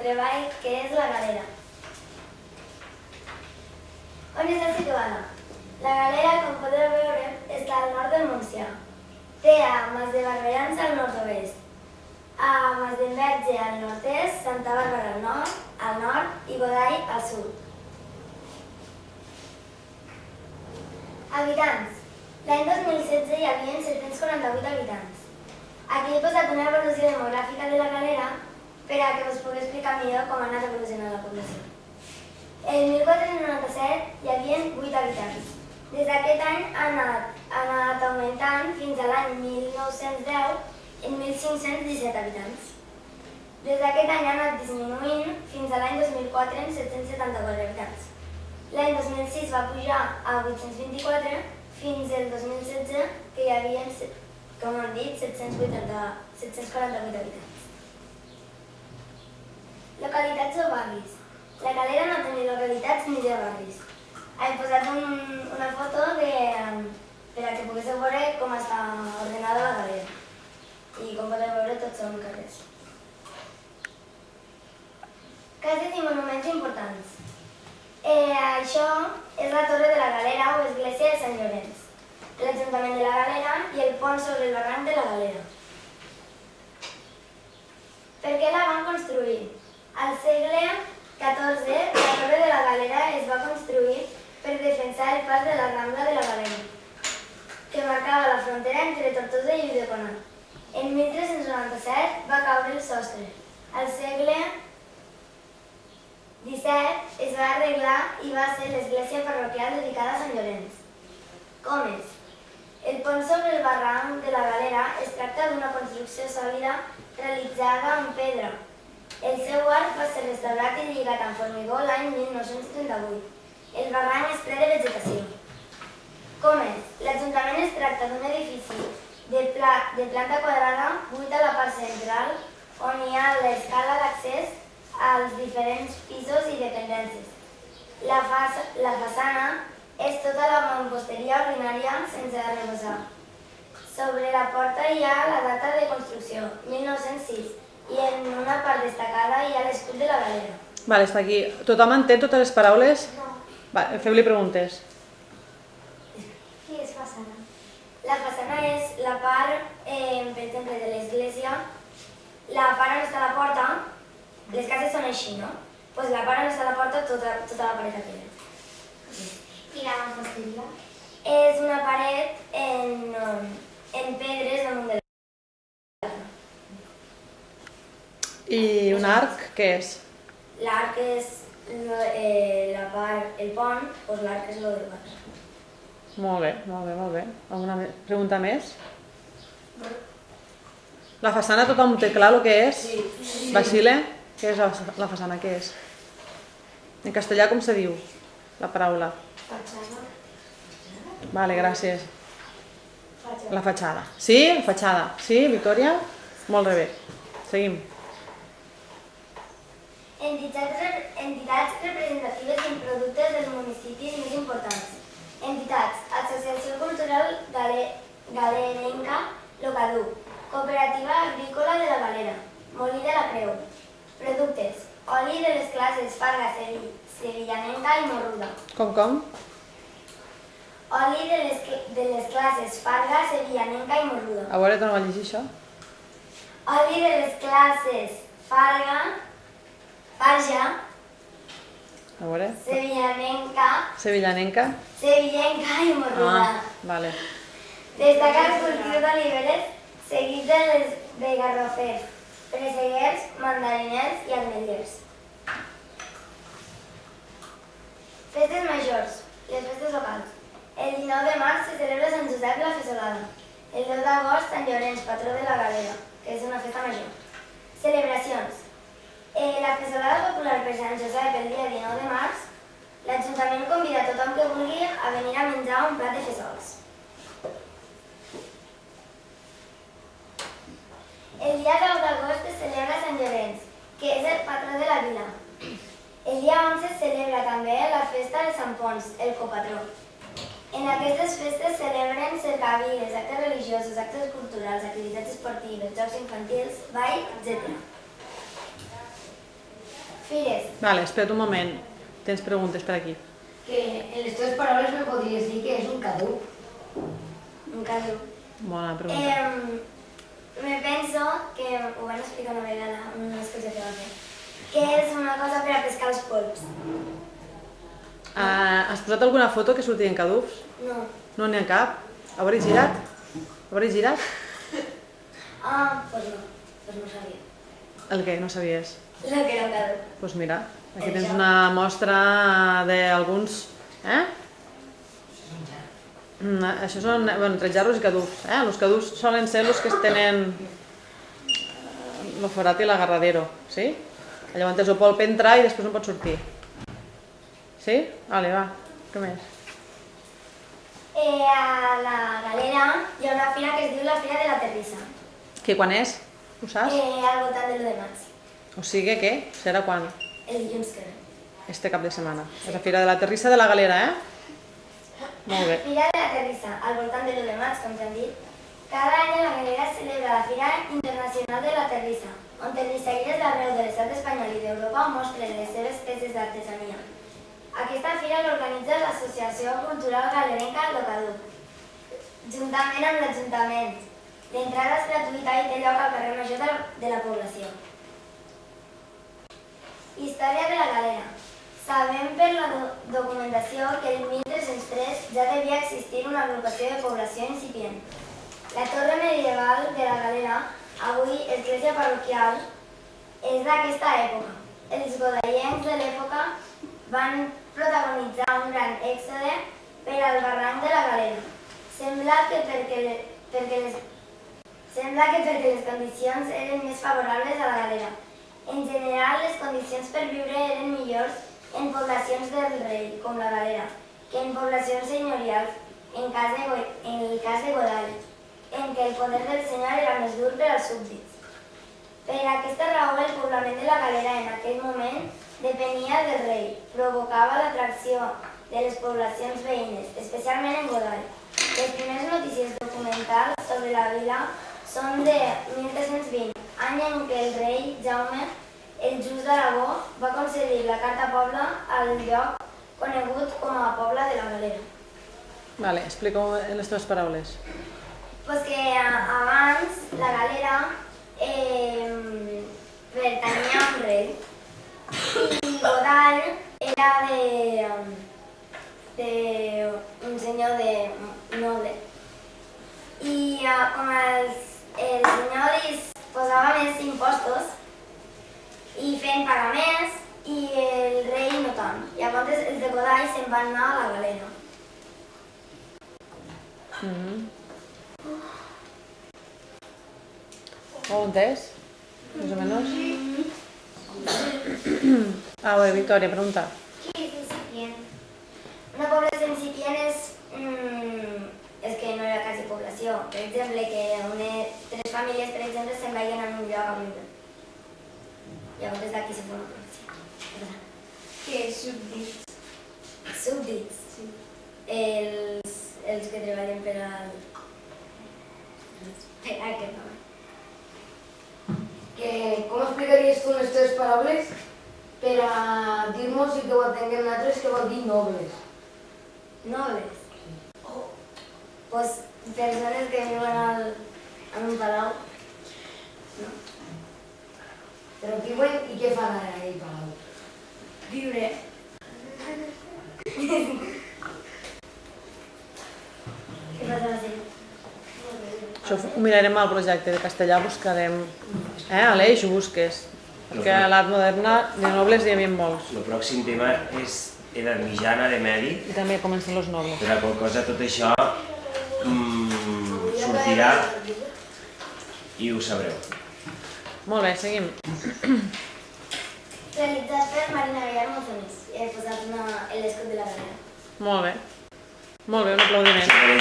treball que és la Galera. On està situada? La Galera, com podeu veure, està al nord del Montsià. Té a Mas de Barberans al nord-oest, a Mas d'Enverge al nord-est, Santa Bàrbara al nord i Godall al sud. Habitants. L'any 2016 hi havia 748 habitants. Aquí he posat una evolució demogràfica de la Galera per a que us pugui explicar millor com ha anat evolucionant la població. El 1497 hi havia 8 habitants. Des d'aquest any ha anat augmentant fins a l'any 1910 en 1.517 habitants. Des d'aquest any ha anat disminuint fins a l'any 2004 en 774 habitants. L'any 2006 va pujar a 824 fins al 2016 que hi havia, com hem dit, 748 habitants. Localitats o barris. La Galera no té ni localitats ni de barris. He posat una foto per a que poguéssiu veure com està ordenada la Galera. I com podeu veure, tots són carrers. Cases i monuments importants. Això és la Torre de la Galera o Església de Sant Llorenç, l'Ajuntament de la Galera i el pont sobre el barranc de la Galera. Per què la van construir? Al segle XIV, la Torre de la Galera es va construir per defensar el pas de la Rambla de la Galera, que marcava la frontera entre Tortosa i Ulldecona. En 1397 va caure el sostre. Al segle XVII es va arreglar i va ser l'església parroquial dedicada a Sant Llorenç. Com és? El pont sobre el barranc de la Galera es tracta d'una construcció sòlida realitzada amb pedra. El seu arc va ser restaurat i lligat amb formigó l'any 1938. El barranc és ple de vegetació. Com és? L'Ajuntament es tracta d'un edifici de planta quadrada, buit a la part central, on hi ha l'escala d'accés als diferents pisos i dependències. La façana és tota la mamposteria ordinària sense arrebossar. Sobre la porta hi ha la data de construcció, 1906, i en una part destacada hi ha l'escut de la Galera. Vale, està aquí. Tothom entén totes les paraules? No. Vale, feu-li preguntes. Què és façana? La façana és la part, per exemple, de l'església, la part on està la porta. Les cases són així, no? Doncs la part on està la porta, tota la paret aquella. I la mamposteria? És una paret en pedres damunt de la... I un arc, què és? L'arc és la part, el pont, doncs l'arc és el del pas. Molt bé, molt bé, molt bé. Alguna pregunta més? La façana tothom té clar el que és? Sí. Basile? Què és la façana? Què és? En castellà com se diu la paraula? Fatxada. Vale, gràcies. La fatxada. Sí? Fatxada. Sí, Victòria? Molt bé. Seguim. Entitats representatives i productes dels municipis més importants. Entitats: Associació Cultural Galerenca Locadú, Cooperativa Agrícola de la Galera, Molí de la Creu. Productes: oli de les classes Farga, Sevillanenca i Morruda. Com? Oli de les classes Farga, Sevillanenca i Morruda. A veure, torna a llegir això. Oli de les classes Farga, A veure. Sevillanenca i Morruda. Vale. Destaca el cultiu d'oliveres, seguit de garrofers, presseguers, mandariners i ametllers. Festes majors, les festes locals. El 19 de març se celebra Sant Josep la Fesolada. El 10 d'agost, Sant Llorenç, patró de la Galera, que és una festa major. Celebracions. La Fesolada popular per Sant Josep el dia 19 de març, l'Ajuntament convida a tothom que vulgui a venir a menjar un plat de fesols. El dia 10 d'agost es celebra Sant Llorenç, que és el patró de la vila. El dia 11 es celebra també la festa de Sant Pons, el copatró. En aquestes festes celebren cercaviles, actes religiosos, actes culturals, activitats esportives, jocs infantils, ball, etc. Fires. Vale, espera't un moment. Tens preguntes per aquí. Que en les teves paraules me podries dir que és un caduc. Un caduc. Bona pregunta. Me penso que ho van explicar una vegada, una excusa que va fer, que és una cosa per a pescar els polps. Has posat alguna foto que surti en cadufs? No. No n'hi ha cap? Hauré girat? Hauré girat? Pues no. Pues no sabia. El què? No sabies? Lo que era un caduc. Doncs mira, aquí tens una mostra d'alguns... Això són entre jarros i cadufs. Els cadufs solen ser els que tenen el forat i l'agarradero, sí? Llavors el polp entra i després no pot sortir. Sí? Vale, va. Què més? A la Galera hi ha una fira que es diu la Fira de la Terrissa. Que quan és? Ho saps? Al voltant de l'1 de maig. O sigui que serà quan? El dilluns que ve. Este cap de setmana. És la Fira de la Terrissa de la Galera, Molt bé. Fira de la Terrissa, al voltant de l'1 de maig, com ja hem dit. Cada any a la Galera es celebra la Fira Internacional de la Terrissa, on terrisseries d'arreu de l'estat espanyol i d'Europa mostren les seves peces d'artesania. Aquesta fira l'organitza l'Associació Cultural Galerenca Locaduc, juntament amb l'Ajuntament. L'entrada és gratuïta i té lloc al carrer Major de la població. Història de la Galera. Sabem per la documentació que el 1303 ja devia existir una agrupació de població incipient. La torre medieval de la Galera, avui església parroquial, és d'aquesta època. Els godallencs de l'època van protagonitzar un gran èxode per al barranc de la Galera. Sembla que perquè les condicions eren més favorables a la Galera. En general, les condicions per viure eren millors en poblacions del rei, com la Galera, que en poblacions senyorials, en el cas de Godall, en què el poder del senyor era més dur per als súbdits. Per aquesta raó, el poblament de la Galera en aquell moment depenia del rei, provocava l'atracció de les poblacions veïnes, especialment en Godall. Les primeres notícies documentals sobre la vila són de 1320, any en què el rei Jaume el Just d'Aragó va concedir la carta poble al lloc conegut com a Pobla de la Galera. Vale, explica-ho en les teves paraules. Pues que abans la Galera pertanyia a un rei i Godall era un senyor noble. I com el senyor li posava més impostos i fent pagar més i el rei no tant. Llavors els de Godall se'n van anar a la Galera. Ho heu entès? Més o menys? Bé, Victòria, pregunta. Què és incipient? Una població incipient és que no era quasi població. Per exemple, que 3 famílies, per exemple, se'n vagin en un lloc a viure. Llavors d'aquí se fa una població. Què és súbdits? Súbdits? Sí. Els que treballen per aquest home. Com explicaries tu en les teves paraules per a dir-nos i que ho entenguem nosaltres què vol dir nobles? Nobles? Pues persones que viuen en un palau. No? Però viuen i què fan ara ahí, palau? Viure. Què passa a ser? Això ho mirarem al projecte de castellà, buscarem... Aleix, ho busques. Perquè a l'art moderna de nobles hi havia molts. El pròxim tema és edat mitjana de medi. I també comencen els nobles. Per a qual cosa tot això sortirà i ho sabreu. Molt bé, seguim. Realitzat per Marina Villar Monzonís. He posat l'escut de la Galera. Molt bé. Molt bé, un aplaudiment. Si voleu,